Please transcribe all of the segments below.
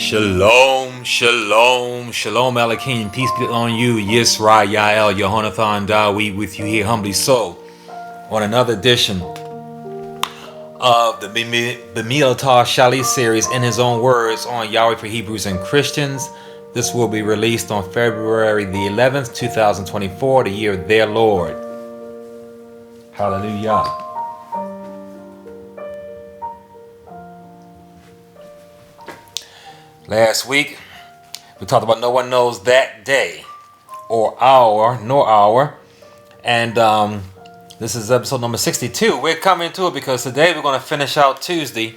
Shalom, shalom, shalom, Elohim. Peace be on you. Yisra, Yael, Yehonathan, Da. We with you here humbly so on another edition of the B'milatar Shali series in his own words on Yahweh for Hebrews and Christians. This will be released on February the 11th, 2024, the year of their Lord. Hallelujah. Last week, we talked about no one knows that day or hour, nor hour. And this is episode number 62. We're coming to it because today we're going to finish out Tuesday,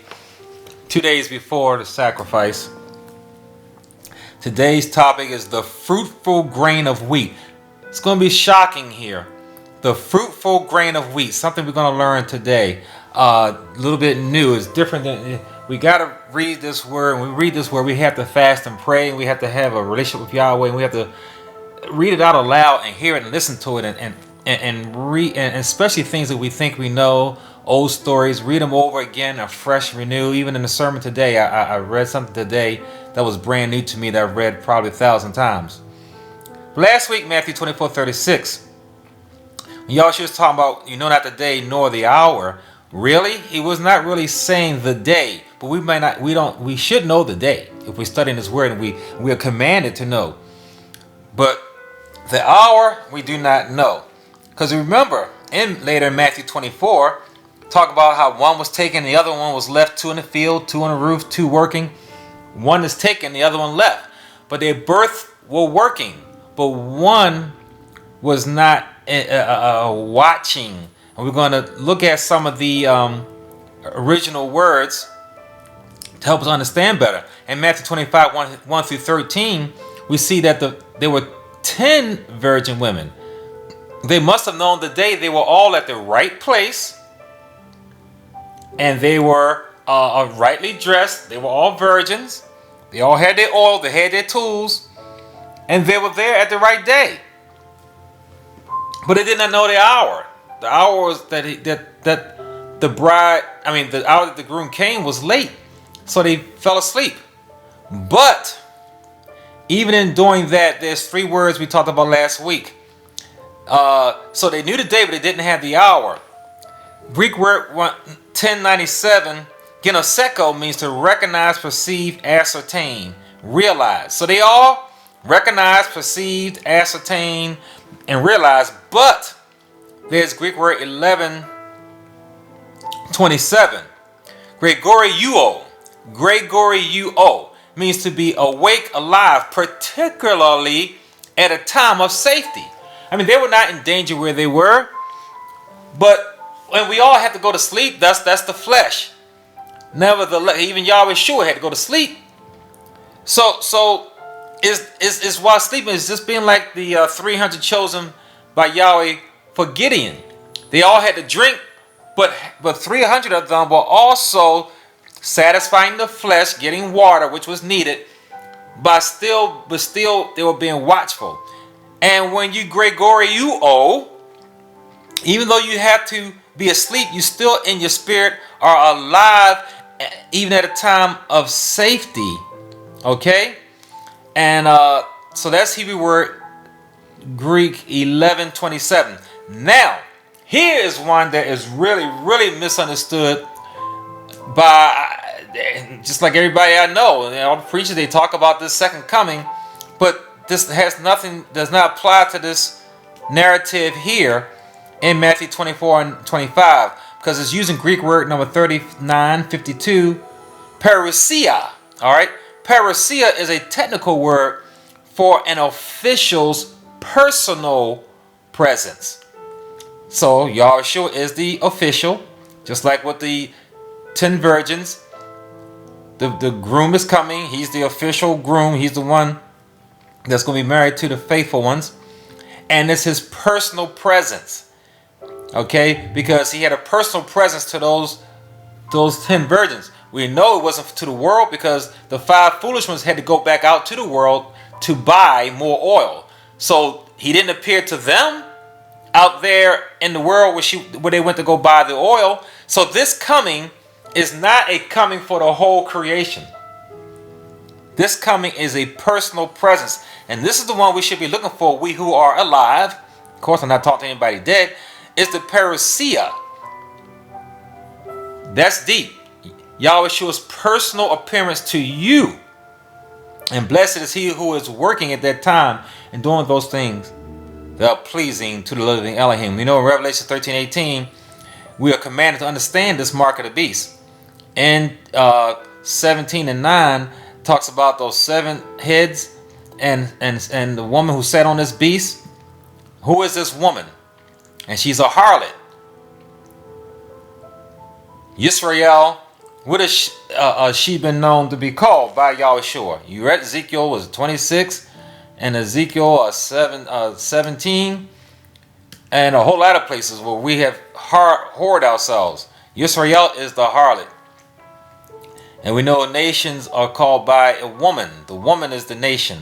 2 days before the sacrifice. Today's topic is the fruitful grain of wheat. It's going to be shocking here. The fruitful grain of wheat, something we're going to learn today. A little bit new. It's different than... We got to read this word. When we read this word, we have to fast and pray, and we have to have a relationship with Yahweh, and we have to read it out aloud and hear it and listen to it, and read, and especially things that we think we know, old stories, read them over again, fresh, renew. Even in the sermon today, I read something today that was brand new to me that I've read probably 1,000 times. Last week, Matthew 24:36, when Yahshua was talking about, you know not the day nor the hour. Really? He was not really saying the day, but we should know the day if we study this word, and we are commanded to know. But the hour we do not know. Because remember, later in Matthew 24, talk about how one was taken, the other one was left, 2 in the field, 2 on the roof, 2 working. One is taken, the other one left. But they both were working, but one was not watching. And we're going to look at some of the original words to help us understand better. In Matthew 25, 1 through 13, we see that there were 10 virgin women. They must have known the day. They were all at the right place. And they were rightly dressed. They were all virgins. They all had their oil. They had their tools. And they were there at the right day. But they did not know the hour. The hour was the hour that the groom came was late, so they fell asleep. But even in doing that, there's 3 words we talked about last week. So they knew the day, but they didn't have the hour. Greek word 1097, genoseko, means to recognize, perceive, ascertain, realize. So they all recognized, perceived, ascertained, and realized, but there's Greek word 1127. Gregoriouo means to be awake, alive, particularly at a time of safety. I mean, they were not in danger where they were, but when we all have to go to sleep, that's the flesh. Nevertheless, even Yahweh Shua had to go to sleep. So is while sleeping is just being like the 300 chosen by Yahweh for Gideon. They all had to drink, but 300 of them were also satisfying the flesh, getting water, which was needed, but still they were being watchful. And when you Gregoriouo, even though you have to be asleep, you still in your spirit are alive, even at a time of safety. Okay? And so that's Hebrew word Greek 1127. Now, here is one that is really, really misunderstood by just like everybody I know. And all the preachers, they talk about this second coming, but this does not apply to this narrative here in Matthew 24 and 25, because it's using Greek word number 3952, parousia. All right, parousia is a technical word for an official's personal presence. So Yahshua is the official, just like with the 10 virgins. The groom is coming. He's the official groom. He's the one that's going to be married to the faithful ones. And it's his personal presence. Okay? Because he had a personal presence to those 10 virgins. We know it wasn't to the world, because the 5 foolish ones had to go back out to the world to buy more oil. So he didn't appear to them out there in the world where they went to go buy the oil. So this coming is not a coming for the whole creation. This coming is a personal presence. And this is the one we should be looking for, we who are alive. Of course, I'm not talking to anybody dead. It's the parousia. That's deep. Yahweh's personal appearance to you. And blessed is he who is working at that time and doing those things that are pleasing to the living Elohim. You know, in Revelation 13:18, we are commanded to understand this mark of the beast. And 17:9 talks about those 7 heads and the woman who sat on this beast. Who is this woman? And she's a harlot. Yisrael, what has she been known to be called by Yahushua? You read Ezekiel was 26 and Ezekiel 17 and a whole lot of places where we have whored ourselves. Yisrael is the harlot. And we know nations are called by a woman. The woman is the nation.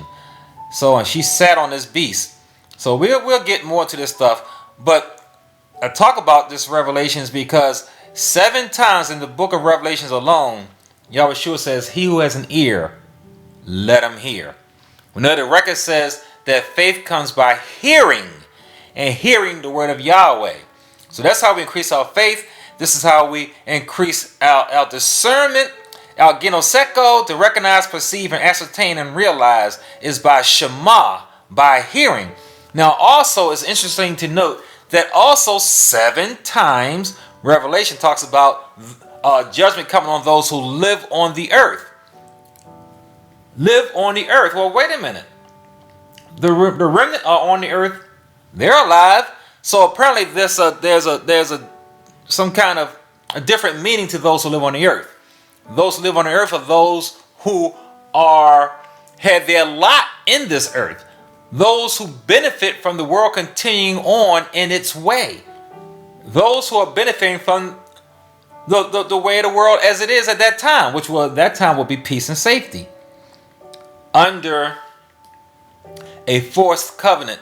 So, and she sat on this beast. So we'll get more to this stuff. But I talk about this Revelations because 7 times in the book of Revelations alone, Yahushua says, he who has an ear, let him hear. We know the record says that faith comes by hearing, and hearing the word of Yahweh. So that's how we increase our faith. This is how we increase our discernment. Our genoseco, to recognize, perceive, and ascertain and realize, is by Shema, by hearing. Now also it's interesting to note that also 7 times Revelation talks about judgment coming on those who live on the earth. Live on the earth. Well, wait a minute. The remnant are on the earth. They're alive. So apparently there's some kind of a different meaning to those who live on the earth. Those who live on the earth are those who had their lot in this earth. Those who benefit from the world continuing on in its way. Those who are benefiting from the way of the world as it is at that time, which will at that time will be peace and safety. Under a forced covenant.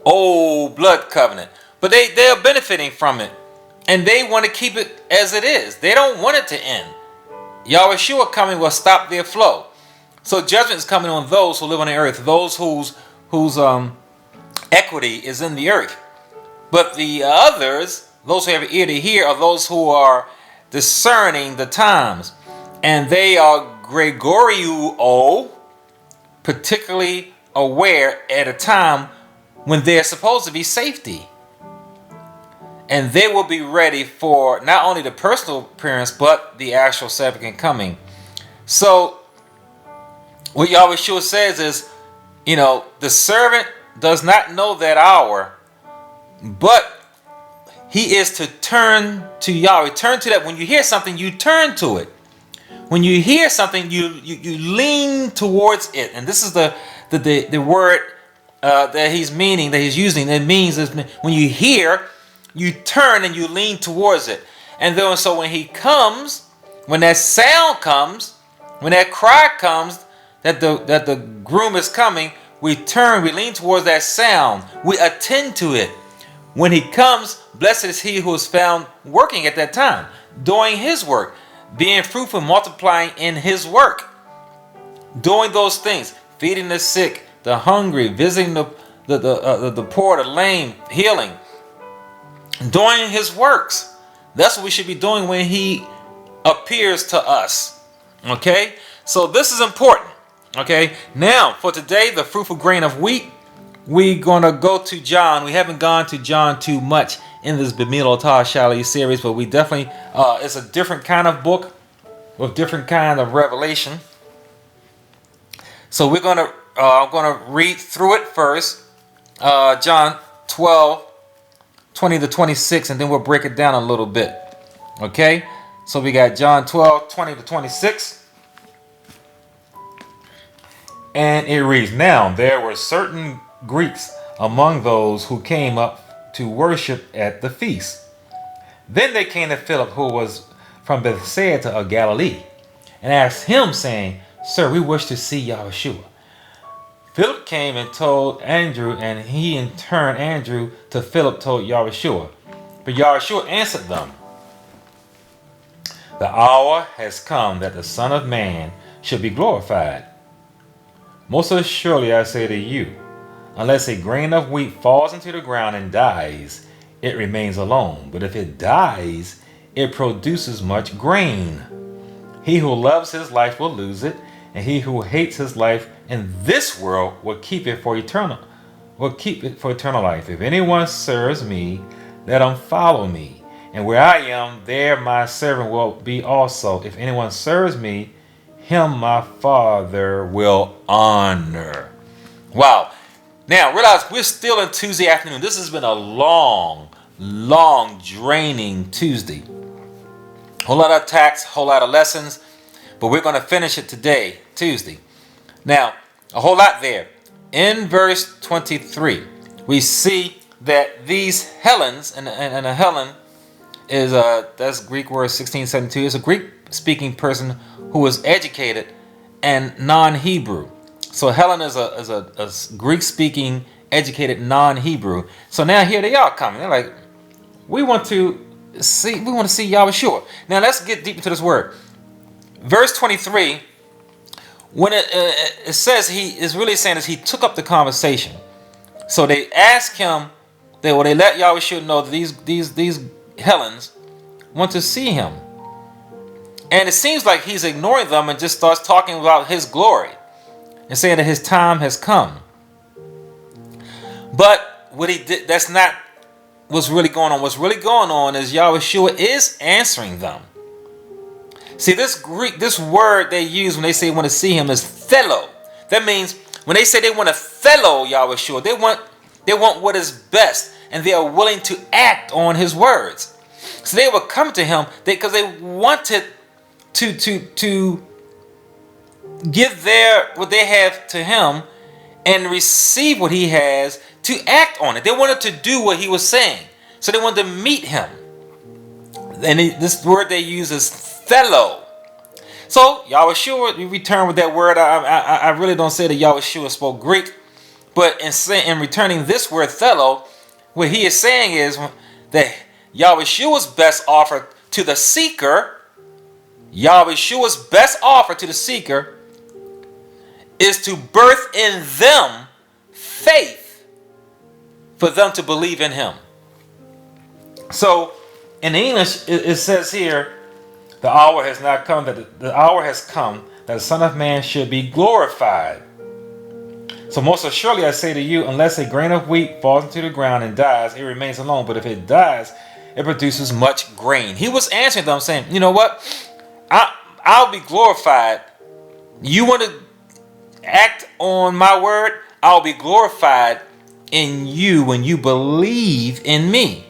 Old blood covenant. But they are benefiting from it. And they want to keep it as it is. They don't want it to end. Yahushua coming will stop their flow. So judgment is coming on those who live on the earth, those whose equity is in the earth. But the others, those who have an ear to hear, are those who are discerning the times. And they are Gregorio, particularly aware at a time when there's supposed to be safety. And they will be ready for not only the personal appearance, but the actual second coming. So, what Yahushua says is, the servant does not know that hour, but he is to turn to Yahweh. Turn to that. When you hear something, you turn to it. When you hear something, you lean towards it. And this is the word that he's using. It means when you hear, you turn and you lean towards it. And then so when he comes, when that sound comes, when that cry comes, that the groom is coming, we turn, we lean towards that sound. We attend to it. When he comes, blessed is he who is found working at that time, doing his work, being fruitful, multiplying in his work, doing those things, feeding the sick, the hungry, visiting the poor, the lame, healing, doing his works. That's what we should be doing when he appears to us. Okay? So this is important. Okay? Now, for today, the fruitful grain of wheat, we're going to go to John. We haven't gone to John too much in this Bimilo Tar Shali series, but we definitely, it's a different kind of book with different kind of revelation. So I'm going to read through it first. John 12, 20 to 26, and then we'll break it down a little bit. Okay? So we got John 12, 20 to 26. And it reads, "Now there were certain Greeks among those who came up to worship at the feast. Then they came to Philip, who was from Bethsaida of Galilee, and asked him, saying, Sir, we wish to see Yahushua. Philip came and told Andrew, and he in turn, Andrew, to Philip told Yahushua. But Yahushua answered them, The hour has come that the Son of Man should be glorified. Most assuredly I say to you, unless a grain of wheat falls into the ground and dies, it remains alone. But if it dies, it produces much grain. He who loves his life will lose it, and he who hates his life in this world will keep it for eternal life. If anyone serves me, let him follow me. And where I am, there my servant will be also. If anyone serves me, him my Father will honor. Wow. Now, realize we're still in Tuesday afternoon. This has been a long, draining Tuesday. Whole lot of attacks, whole lot of lessons, but we're going to finish it today, Tuesday. Now, a whole lot there. In verse 23, we see that these Helens, and a Helen is that's Greek word 1672, is a Greek-speaking person who was educated and non-Hebrew. So Helen is a Greek-speaking, educated non-Hebrew. So now here they are coming. They're like, we want to see Yahushua. Now let's get deep into this word. Verse 23, when it says, he is really saying is he took up the conversation. So they ask him, they let Yahushua know that these Helens want to see him. And it seems like he's ignoring them and just starts talking about his glory and saying that his time has come. But what he did, that's not what's really going on. What's really going on is Yahushua is answering them. See, this word they use when they say they want to see him is thelo. That means when they say they want to thelo Yahushua, they want what is best, and they are willing to act on his words. So they would come to him because they wanted to give what they have to him and receive what he has, to act on it. They wanted to do what he was saying. So they wanted to meet him. And this word they use is thelo. So Yahushua, we return with that word. I really don't say that Yahushua spoke Greek, but in returning this word thelo, what he is saying is that Yahushua's best offer to the seeker, is to birth in them faith for them to believe in him. So in English, it says here, the hour has not come that the hour has come that the Son of Man should be glorified. So most assuredly I say to you, unless a grain of wheat falls into the ground and dies, it remains alone. But if it dies, it produces much grain. He was answering them saying, you know what? I'll be glorified. You want to act on my word? I'll be glorified in you when you believe in me.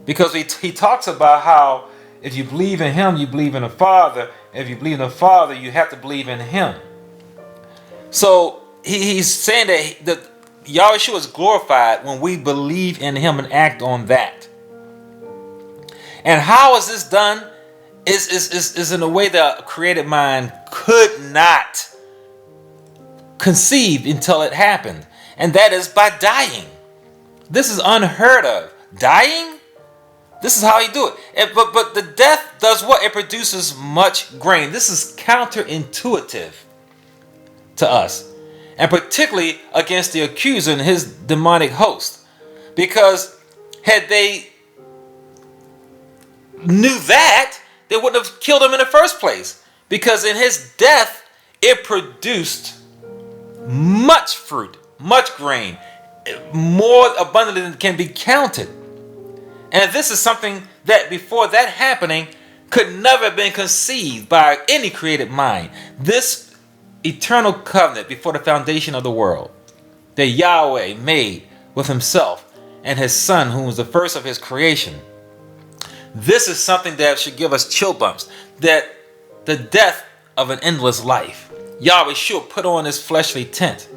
Because he talks about how if you believe in him, you believe in the Father. If you believe in the Father, you have to believe in him. So he's saying that Yahushua is glorified when we believe in him and act on that. And how is this done? Is in a way that a created mind could not conceive until it happened. And that is by dying. This is unheard of. Dying? This is how he do it. But the death does what? It produces much grain. This is counterintuitive to us. And particularly against the accuser and his demonic host. Because had they knew that, they wouldn't have killed him in the first place. Because in his death, it produced much fruit, much grain, more abundantly than can be counted. And this is something that before that happening could never have been conceived by any created mind. This eternal covenant before the foundation of the world that Yahweh made with himself and his son, who was the first of his creation. This is something that should give us chill bumps. That the death of an endless life. Yahweh should put on his fleshly tent.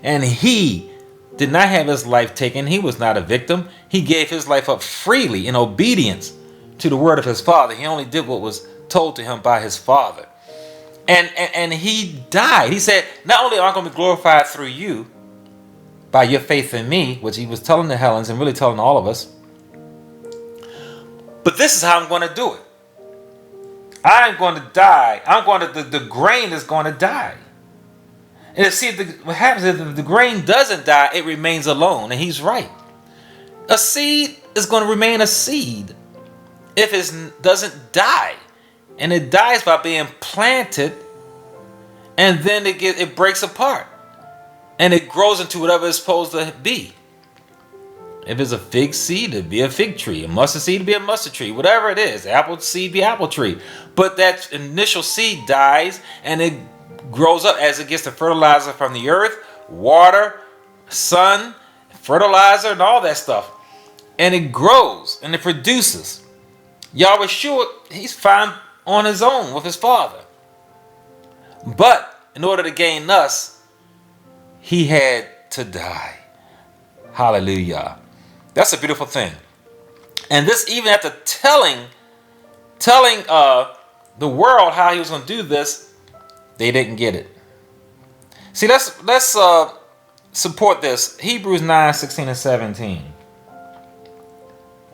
And he did not have his life taken. He was not a victim. He gave his life up freely in obedience to the word of his Father. He only did what was told to him by his Father. And he died. He said, not only am I going to be glorified through you by your faith in me, which he was telling the Helens and really telling all of us, but this is how I'm going to do it. I'm going to die. The grain is going to die. And see, what happens is if the grain doesn't die, it remains alone. And he's right. A seed is going to remain a seed if it doesn't die. And it dies by being planted, and then it breaks apart. And it grows into whatever it's supposed to be. If it's a fig seed, it'd be a fig tree. A mustard seed would be a mustard tree. Whatever it is. Apple seed be apple tree. But that initial seed dies, and it grows up as it gets the fertilizer from the earth, water, sun, fertilizer, and all that stuff. And it grows, and it produces. Yahweh Shua, he's fine on his own with his Father. But in order to gain us, he had to die. Hallelujah. That's a beautiful thing. And this, even after telling the world how he was going to do this, they didn't get it. See, let's support this. Hebrews 9, 16 and 17.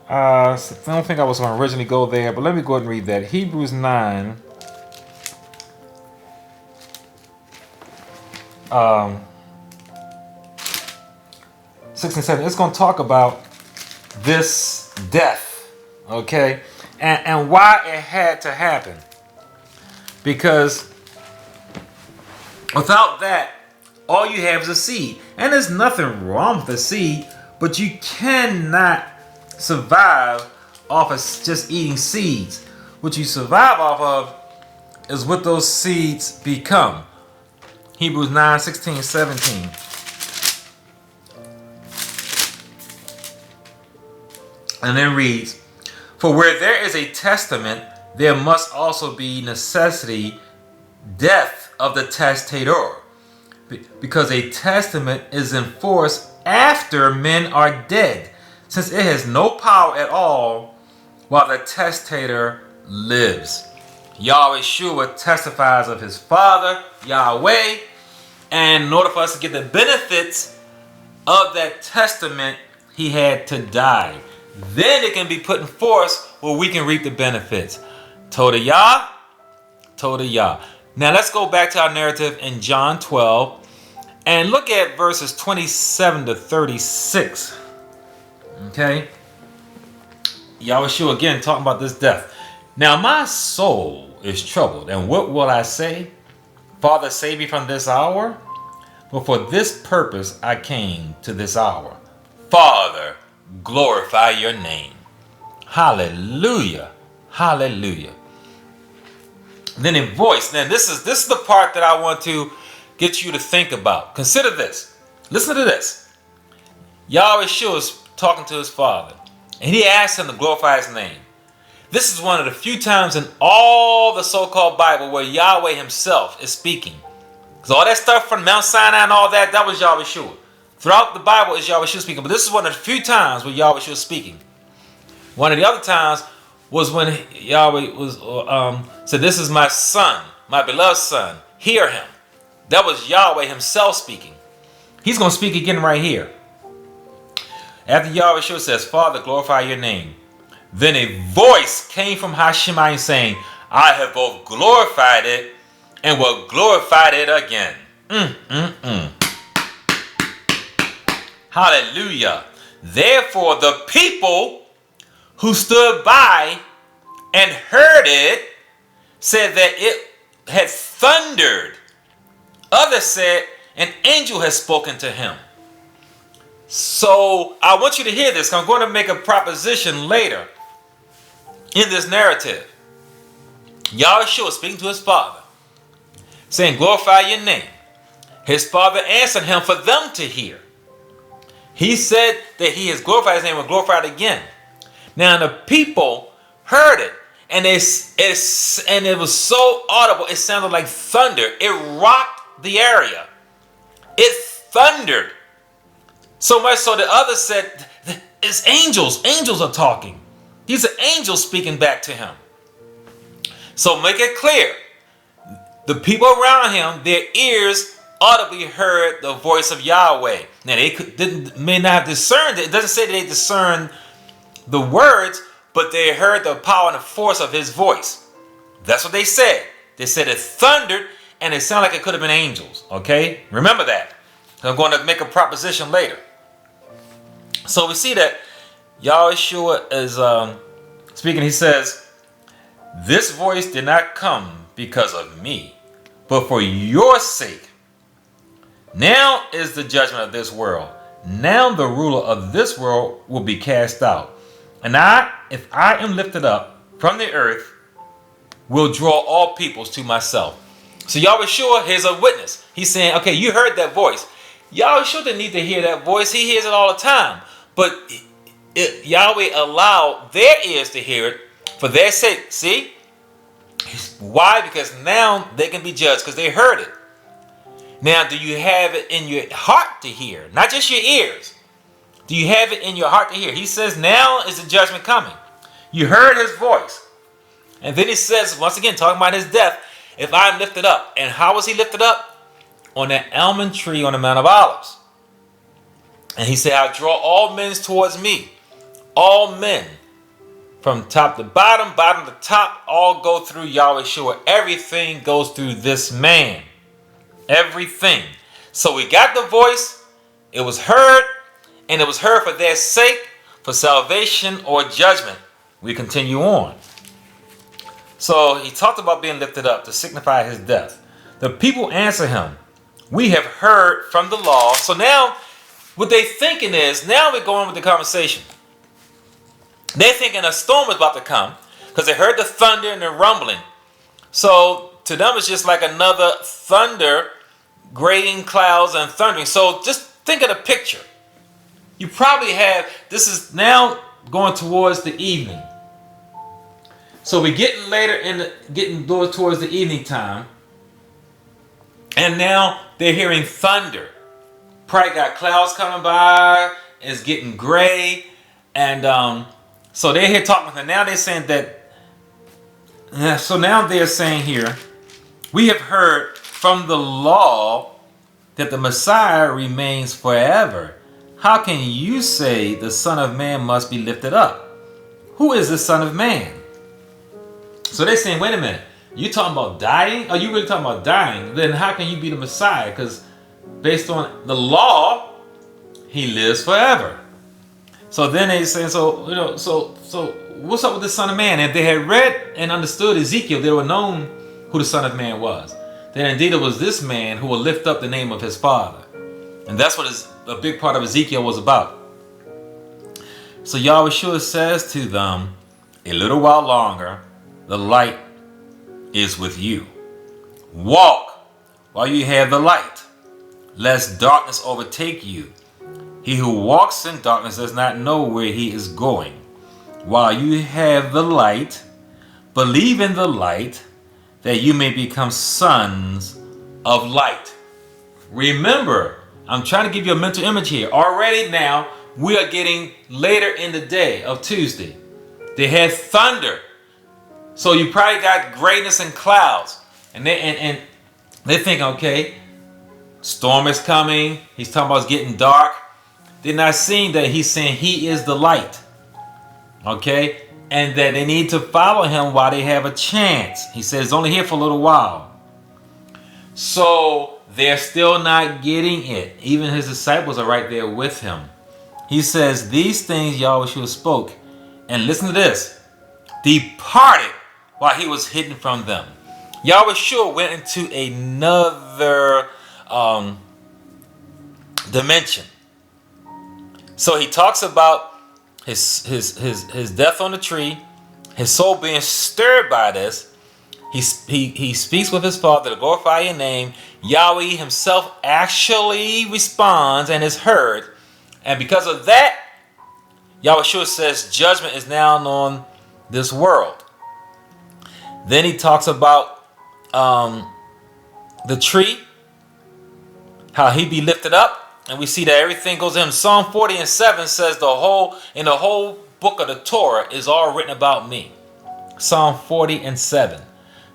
I don't think I was going to originally go there, but let me go ahead and read that. Hebrews 9. 6 and 7. It's going to talk about this death, okay, and why it had to happen. Because without that, all you have is a seed, and there's nothing wrong with the seed, but you cannot survive off of just eating seeds. What you survive off of is what those seeds become. Hebrews 9, 16, 17. And then reads, for where there is a testament, there must also be necessity, death of the testator. Because a testament is enforced after men are dead, since it has no power at all while the testator lives. Yahweh Shua testifies of his Father, Yahweh, and in order for us to get the benefits of that testament, he had to die. Then it can be put in force where we can reap the benefits. Toda Yah, Toda Yah. Now let's go back to our narrative in John 12 and look at verses 27 to 36. Okay? Yahweh Shua again talking about this death. Now my soul is troubled, and what will I say? Father, save me from this hour. But for this purpose I came to this hour. Father, glorify your name. Hallelujah. Hallelujah. Then in voice. Now this is the part that I want to get you to think about. Consider this. Listen to this. Yahweh Shua is talking to his Father, and he asked him to glorify his name. This is one of the few times in all the so-called Bible where Yahweh himself is speaking. Because all that stuff from Mount Sinai and all that was Yahweh Shua. Throughout the Bible is Yahweh Shua speaking, but this is one of the few times where Yahweh Shua is speaking. One of the other times was when Yahweh was said, "This is my son, my beloved son. Hear him." That was Yahweh himself speaking. He's going to speak again right here. After Yahweh Shua says, "Father, glorify your name," then a voice came from Hashemayim saying, "I have both glorified it and will glorify it again." Hallelujah. Therefore, the people who stood by and heard it said that it had thundered. Others said an angel has spoken to him. So I want you to hear this. I'm going to make a proposition later in this narrative. Yahweh Shua speaking to his Father, saying, "Glorify your name." His Father answered him for them to hear. He said that he has glorified his name and glorified again. Now the people heard it, and it was so audible, it sounded like thunder. It rocked the area. It thundered. So much so that others said, "It's angels. Angels are talking. These are angels speaking back to him." So make it clear. The people around him, their ears audibly heard the voice of Yahweh. Now they may not have discerned it. It doesn't say that they discerned the words, but they heard the power and the force of his voice. That's what they said. They said it thundered, and it sounded like it could have been angels. Okay? Remember that. I'm going to make a proposition later. So we see that Yahshua is speaking. He says, "This voice did not come because of me, but for your sake. Now is the judgment of this world. Now the ruler of this world will be cast out. And if I am lifted up from the earth, will draw all peoples to myself." So Yahshua, here's a witness. He's saying, okay, you heard that voice. Yahshua didn't need to hear that voice. He hears it all the time. But Yahweh allowed their ears to hear it for their sake. See? Why? Because now they can be judged because they heard it. Now, do you have it in your heart to hear? Not just your ears. Do you have it in your heart to hear? He says, now is the judgment coming. You heard his voice. And then he says, once again, talking about his death, if I am lifted up. And how was he lifted up? On that almond tree on the Mount of Olives. And he said, I'll draw all men towards me. All men. From top to bottom, bottom to top, all go through Yahshua. Everything goes through this man. Everything. So we got the voice. It was heard. And it was heard for their sake, for salvation or judgment. We continue on. So he talked about being lifted up to signify his death. The people answer him, we have heard from the law. So now what they thinking is, now we're going with the conversation. They're thinking a storm is about to come because they heard the thunder and the rumbling. So to them it's just like another thunder, grating clouds and thundering. So just think of the picture. You probably have, this is now going towards the evening. So we're getting later getting towards the evening time. And now they're hearing thunder. Probably got clouds coming by. It's getting gray. And so they're here talking with them. Now they're saying that. So now they're saying here, we have heard from the law that the Messiah remains forever. How can you say the Son of Man must be lifted up? Who is the Son of Man? So they're saying, wait a minute. You talking about dying? Are you really talking about dying? Then how can you be the Messiah? Because based on the law, he lives forever. So then they say, so what's up with the Son of Man? If they had read and understood Ezekiel, they would have known who the Son of Man was. Then indeed it was this man who will lift up the name of his Father. And that's what a big part of Ezekiel was about. So Yahshua says to them, a little while longer, the light is with you. Walk while you have the light, lest darkness overtake you. He who walks in darkness does not know where he is going. While you have the light, believe in the light, that you may become sons of light. Remember, I'm trying to give you a mental image here. Already now, we are getting later in the day of Tuesday. They had thunder. So you probably got grayness and clouds. And they think, okay, storm is coming. He's talking about it's getting dark. They're not seeing that he's saying he is the light. Okay? And that they need to follow him while they have a chance. He says it's only here for a little while. So they're still not getting it. Even his disciples are right there with him. He says, these things Yahshua spoke. And listen to this. Departed while he was hidden from them. Yahshua went into another dimension. So he talks about his death on the tree, his soul being stirred by this. He speaks with his Father to glorify your name. Yahweh himself actually responds and is heard. And because of that, Yahshua says judgment is now on this world. Then he talks about the tree, how he be lifted up. And we see that everything goes in. Psalm 40:7 says the whole book of the Torah is all written about me. Psalm 40:7.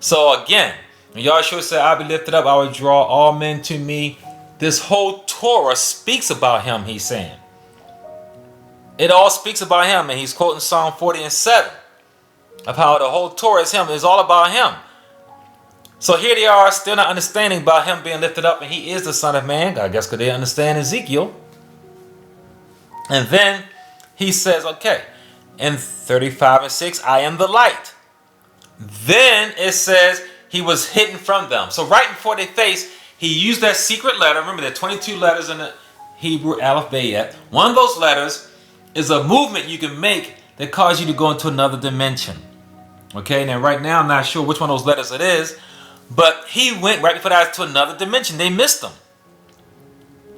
So again, when Yahshua said, I'll be lifted up, I will draw all men to me. This whole Torah speaks about him, he's saying. It all speaks about him, and he's quoting Psalm 40:7. of how the whole Torah is him. It's all about him. So here they are, still not understanding about him being lifted up, and he is the Son of Man. I guess because they understand Ezekiel. And then he says, okay, in 35:6, I am the light. Then it says he was hidden from them. So right before their face, he used that secret letter. Remember, there are 22 letters in the Hebrew alphabet. One of those letters is a movement you can make that causes you to go into another dimension. Okay, now right now I'm not sure which one of those letters it is, but he went right before that to another dimension. They missed him.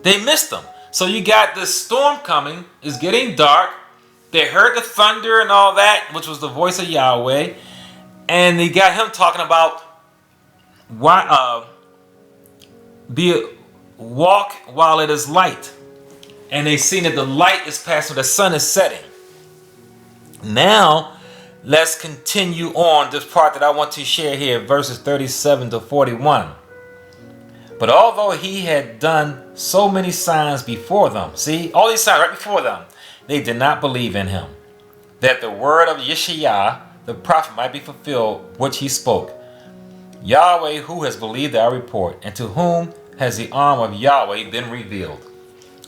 They missed him. So you got this storm coming. It's getting dark. They heard the thunder and all that, which was the voice of Yahweh. And they got him talking about why walk while it is light. And they seen that the light is passing, the sun is setting. Now, let's continue on this part that I want to share here, verses 37 to 41. But although he had done so many signs before them, see, all these signs right before them, they did not believe in him, that the word of Yeshua, the prophet, might be fulfilled, which he spoke. Yahweh, who has believed our report, and to whom has the arm of Yahweh been revealed?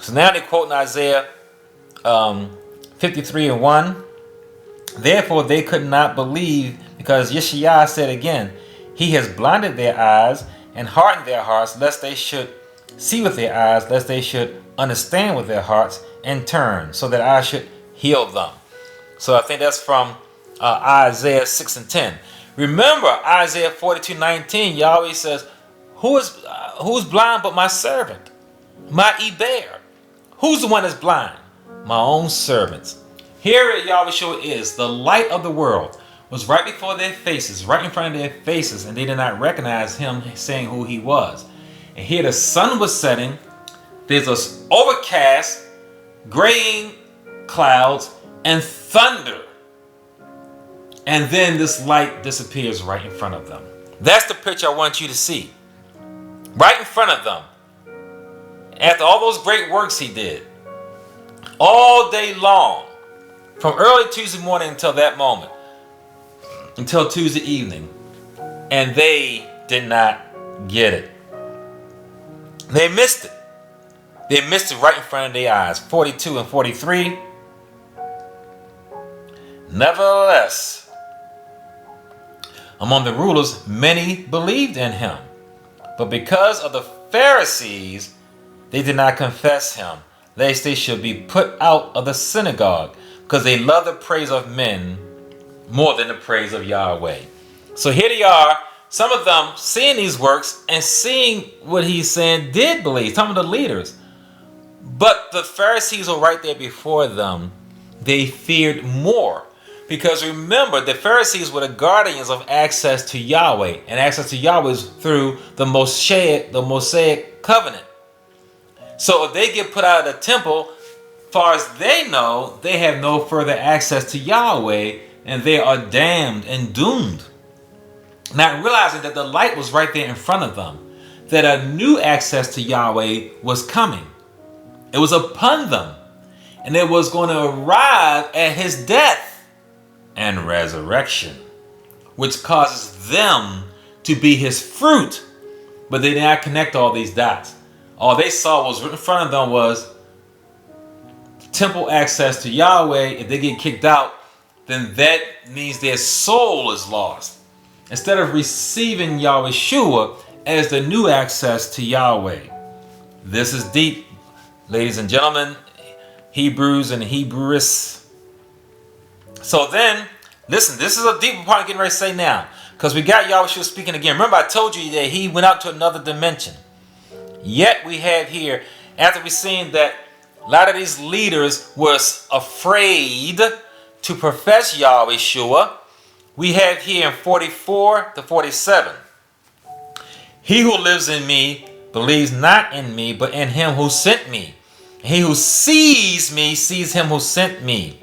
So now they quote in Isaiah 53:1. Therefore they could not believe, because Yeshua said again, he has blinded their eyes and hardened their hearts, lest they should see with their eyes, lest they should understand with their hearts and turn, so that I should heal them. So I think that's from Isaiah 6 and 10. Remember Isaiah 42:19, Yahweh says, who's blind but my servant, my Eber? Who's the one that's blind? My own servants. Here Yahweh is, the light of the world, was right before their faces, right in front of their faces, and they did not recognize him saying who he was. And here the sun was setting. There's an overcast, graying clouds, and thunder. And then this light disappears right in front of them. That's the picture I want you to see. Right in front of them. After all those great works he did, all day long, from early Tuesday morning until that moment, until Tuesday evening, and they did not get it. They missed it. They missed it right in front of their eyes. 42 and 43. Nevertheless, among the rulers, many believed in him. But because of the Pharisees, they did not confess him, lest they should be put out of the synagogue, because they love the praise of men more than the praise of Yahweh. So here they are, some of them seeing these works and seeing what he's saying did believe, some of the leaders. But the Pharisees were right there before them. They feared more. Because remember, the Pharisees were the guardians of access to Yahweh. And access to Yahweh is through the Mosaic covenant. So if they get put out of the temple, as far as they know, they have no further access to Yahweh, and they are damned and doomed. Not realizing that the light was right there in front of them, that a new access to Yahweh was coming. It was upon them, and it was going to arrive at his death and resurrection, which causes them to be his fruit. But they did not connect all these dots. All they saw was right in front of them was temple access to Yahweh. If they get kicked out, then that means their soul is lost. Instead of receiving Yahweh as the new access to Yahweh. This is deep, ladies and gentlemen, Hebrews and Hebrewists. So then, listen, this is a deeper part I'm getting ready to say now, because we got Yahweh speaking again. Remember, I told you that he went out to another dimension. Yet we have here, after we've seen that a lot of these leaders was afraid to profess Yahweh, we have here in 44 to 47. He who lives in me believes not in me, but in him who sent me. He who sees me sees him who sent me.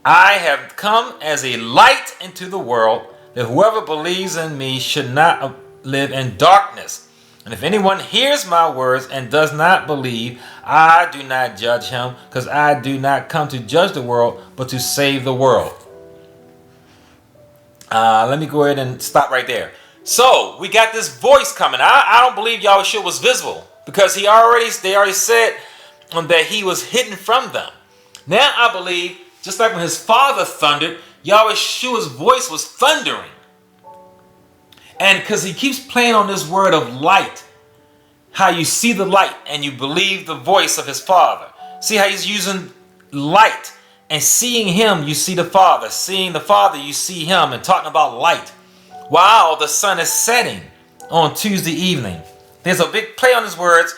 I have come as a light into the world, that whoever believes in me should not live in darkness. And if anyone hears my words and does not believe, I do not judge him, because I do not come to judge the world, but to save the world. Let me go ahead and stop right there. So we got this voice coming. I don't believe Yahushua was visible because they already said that he was hidden from them. Now I believe, just like when his father thundered, Yahushua's voice was thundering. And because he keeps playing on this word of light, how you see the light and you believe the voice of his father. See how he's using light, and seeing him, you see the father. Seeing the father, you see him, and talking about light. While the sun is setting on Tuesday evening. There's a big play on his words,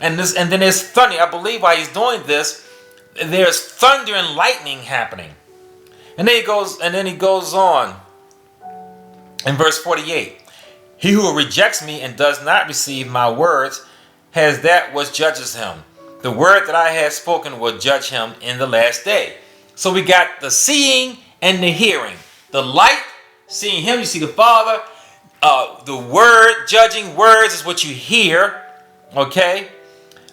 and then there's thunder. I believe while he's doing this, there's thunder and lightning happening. And then he goes on in verse 48. He who rejects me and does not receive my words has that which judges him. The word that I have spoken will judge him in the last day. So we got the seeing and the hearing. The light, seeing him, you see the Father. The word, judging words is what you hear. Okay?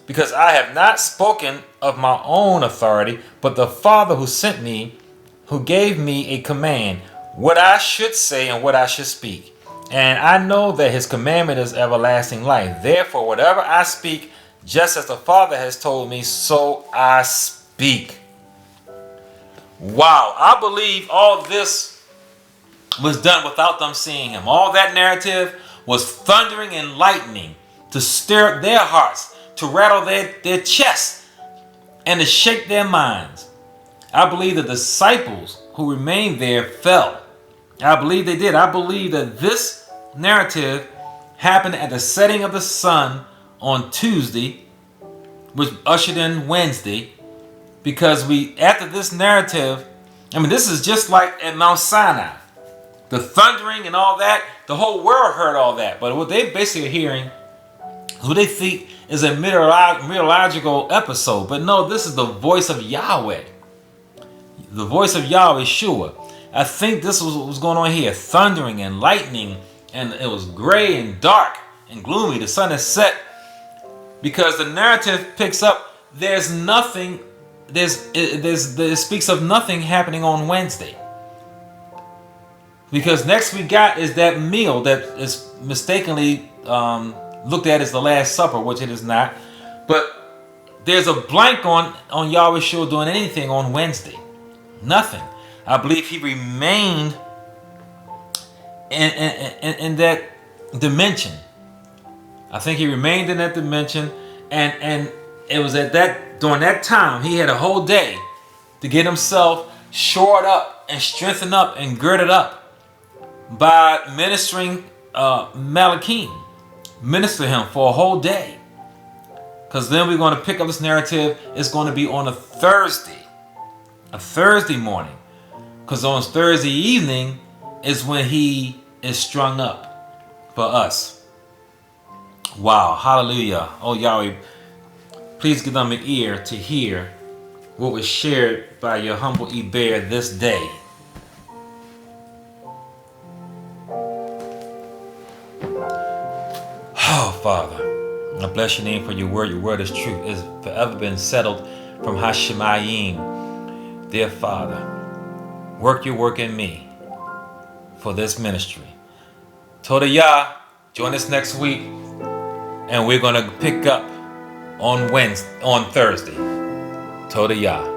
Because I have not spoken of my own authority, but the Father who sent me, who gave me a command, what I should say and what I should speak. And I know that his commandment is everlasting life. Therefore, whatever I speak, just as the Father has told me, so I speak. Wow, I believe all this was done without them seeing him. All that narrative was thundering and lightning to stir up their hearts, to rattle their chests, and to shake their minds. I believe the disciples who remained there fell. I believe they did. I believe that this narrative happened at the setting of the sun on Tuesday, which ushered in Wednesday, because after this narrative, this is just like at Mount Sinai. The thundering and all that, the whole world heard all that. But what they basically are hearing is what they think is a meteorological episode. But no, this is the voice of Yahweh. The voice of Yahushua. I think this was what was going on here. Thundering and lightning. And it was gray and dark and gloomy. The sun is set. Because the narrative picks up, there's nothing, it speaks of nothing happening on Wednesday. Because next we got is that meal that is mistakenly looked at as the Last Supper, which it is not. But there's a blank on Yahushua doing anything on Wednesday. Nothing. I believe he remained in that dimension. I think he remained in that dimension, and it was during that time he had a whole day to get himself shored up and strengthened up and girded up by ministering Malachim. Minister him for a whole day. Because then we're going to pick up this narrative. It's going to be on a Thursday morning. Because on Thursday evening is when he is strung up for us. Wow, hallelujah. Oh Yahweh, please give them an ear to hear what was shared by your humble Eber this day. Oh Father, I bless your name for your word. Your word is true. It's forever been settled from Hashemayim. Dear Father, work your work in me for this ministry. Toda Yah, join us next week, and we're going to pick up on Thursday. Toda Yah.